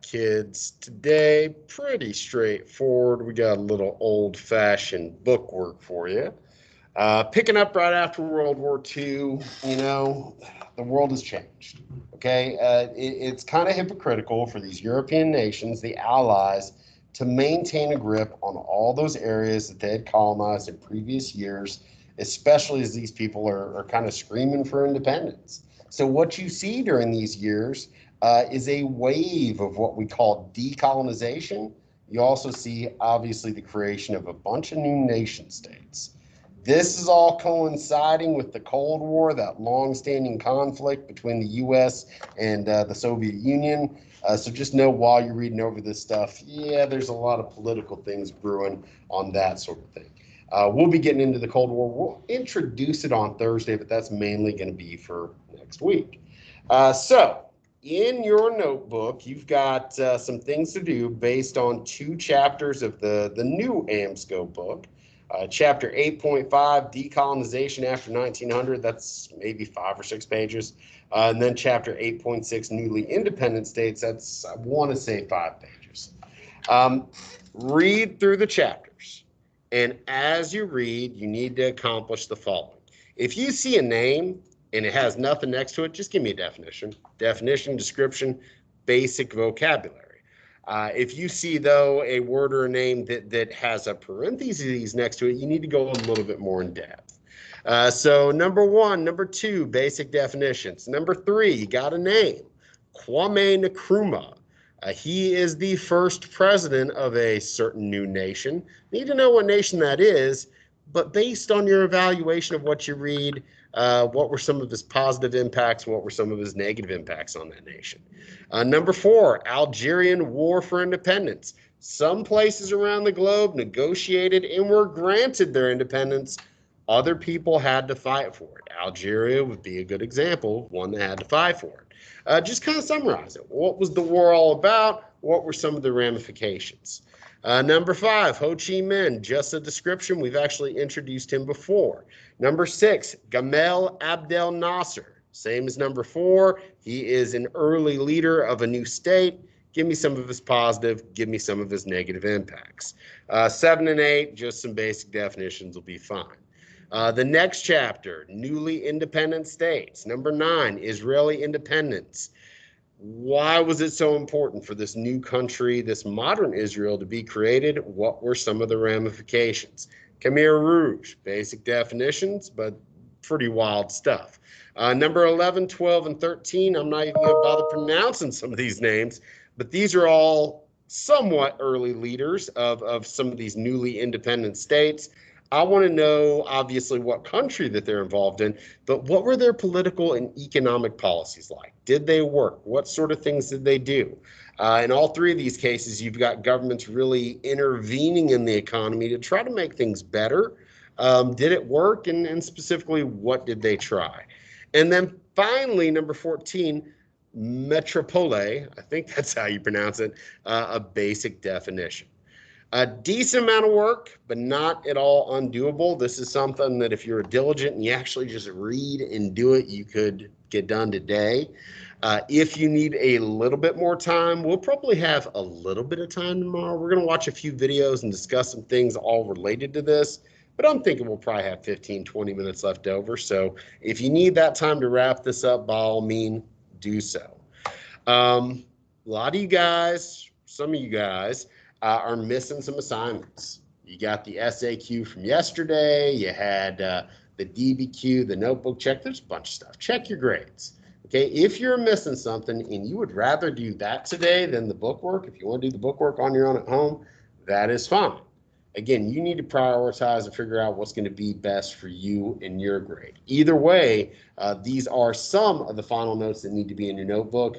kids? Today, pretty straightforward. We got a little old-fashioned bookwork for you. Picking up right after World War II, the world has changed. Okay, it's kind of hypocritical for these European nations, the Allies, to maintain a grip on all those areas that they had colonized in previous years, especially as these people are kind of screaming for independence. So what you see during these years is a wave of what we call decolonization. You also see, obviously, the creation of a bunch of new nation states. This is all coinciding with the Cold War, that long-standing conflict between the U.S. and the Soviet Union. So just know while you're reading over this stuff, yeah, there's a lot of political things brewing on that sort of thing. We'll be getting into the Cold War. We'll introduce it on Thursday, but that's mainly going to be for next week. So in your notebook, you've got some things to do based on 2 chapters of the new AMSCO book. Chapter 8.5, Decolonization After 1900, that's maybe 5 or 6 pages. And then Chapter 8.6, Newly Independent States, that's, I want to say, 5 pages. Read through the chapters. And as you read, you need to accomplish the following. If you see a name and it has nothing next to it, just give me a definition. Definition, description, basic vocabulary. If you see, though, a word or a name that has a parentheses next to it, you need to go a little bit more in depth. So number 1, number 2, basic definitions. Number 3, you got a name, Kwame Nkrumah. He is the first president of a certain new nation. Need to know what nation that is, but based on your evaluation of what you read, what were some of his positive impacts? What were some of his negative impacts on that nation? Number 4, Algerian War for Independence. Some places around the globe negotiated and were granted their independence. Other people had to fight for it. Algeria would be a good example, one that had to fight for it. Just kind of summarize it. What was the war all about? What were some of the ramifications? Number 5, Ho Chi Minh, just a description. We've actually introduced him before. Number 6, Gamal Abdel Nasser, same as number 4. He is an early leader of a new state. Give me some of his positive, give me some of his negative impacts. 7 and 8, just some basic definitions will be fine. The next chapter, Newly Independent States. Number 9, Israeli independence. Why was it so important for this new country, this modern Israel, to be created? What were some of the ramifications? Khmer Rouge, basic definitions, but pretty wild stuff. Number 11, 12, and 13, I'm not even going to bother pronouncing some of these names, but these are all somewhat early leaders of some of these newly independent states. I want to know, obviously, what country that they're involved in, but what were their political and economic policies like? Did they work? What sort of things did they do? In all 3 of these cases, you've got governments really intervening in the economy to try to make things better. Did it work? And specifically, what did they try? And then finally, number 14, metropole, I think that's how you pronounce it, a basic definition. A decent amount of work, but not at all undoable. This is something that if you're diligent and you actually just read and do it, you could get done today. If you need a little bit more time, we'll probably have a little bit of time tomorrow. We're going to watch a few videos and discuss some things all related to this, but I'm thinking we'll probably have 15, 20 minutes left over. So if you need that time to wrap this up, by all means, do so. A lot of you guys, some of you guys, are missing some assignments. You got the SAQ from yesterday. You had the DBQ, the notebook check. There's a bunch of stuff. Check your grades. Okay, if you're missing something and you would rather do that today than the bookwork, if you want to do the bookwork on your own at home, that is fine. Again, you need to prioritize and figure out what's going to be best for you and your grade. Either way, these are some of the final notes that need to be in your notebook.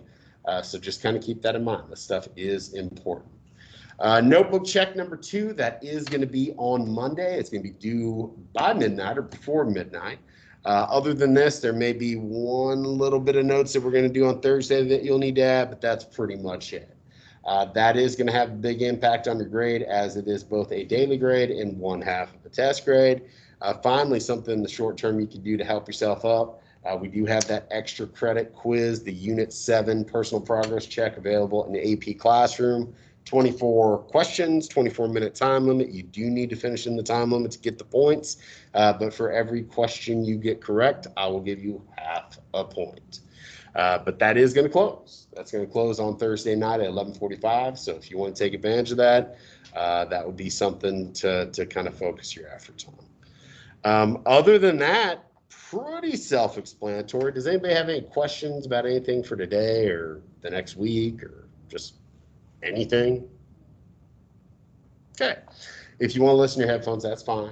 So just kind of keep that in mind. This stuff is important. Notebook check number 2, that is going to be on Monday. It's going to be due by midnight or before midnight. Other than this, there may be one little bit of notes that we're going to do on Thursday that you'll need to add, but that's pretty much it. That is going to have a big impact on your grade, as it is both a daily grade and 1/2 of a test grade. Finally, something in the short term you can do to help yourself up. We do have that extra credit quiz, the Unit 7 personal progress check available in the AP Classroom. 24 questions, 24-minute time limit. You do need to finish in the time limit to get the points. But for every question you get correct, I will give you half a point. But that is going to close. That's going to close on Thursday night at 11:45. So if you want to take advantage of that, that would be something to kind of focus your efforts on. Other than that, pretty self-explanatory. Does anybody have any questions about anything for today or the next week or just anything? Okay. If you want to listen to your headphones, that's fine.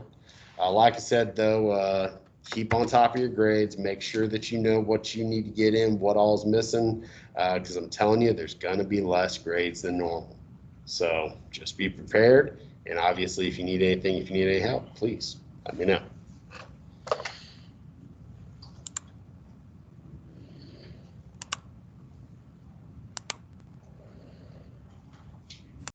Like I said, though, keep on top of your grades. Make sure that you know what you need to get in, what all is missing, because I'm telling you, there's going to be less grades than normal. So just be prepared. And obviously, if you need anything, if you need any help, please let me know.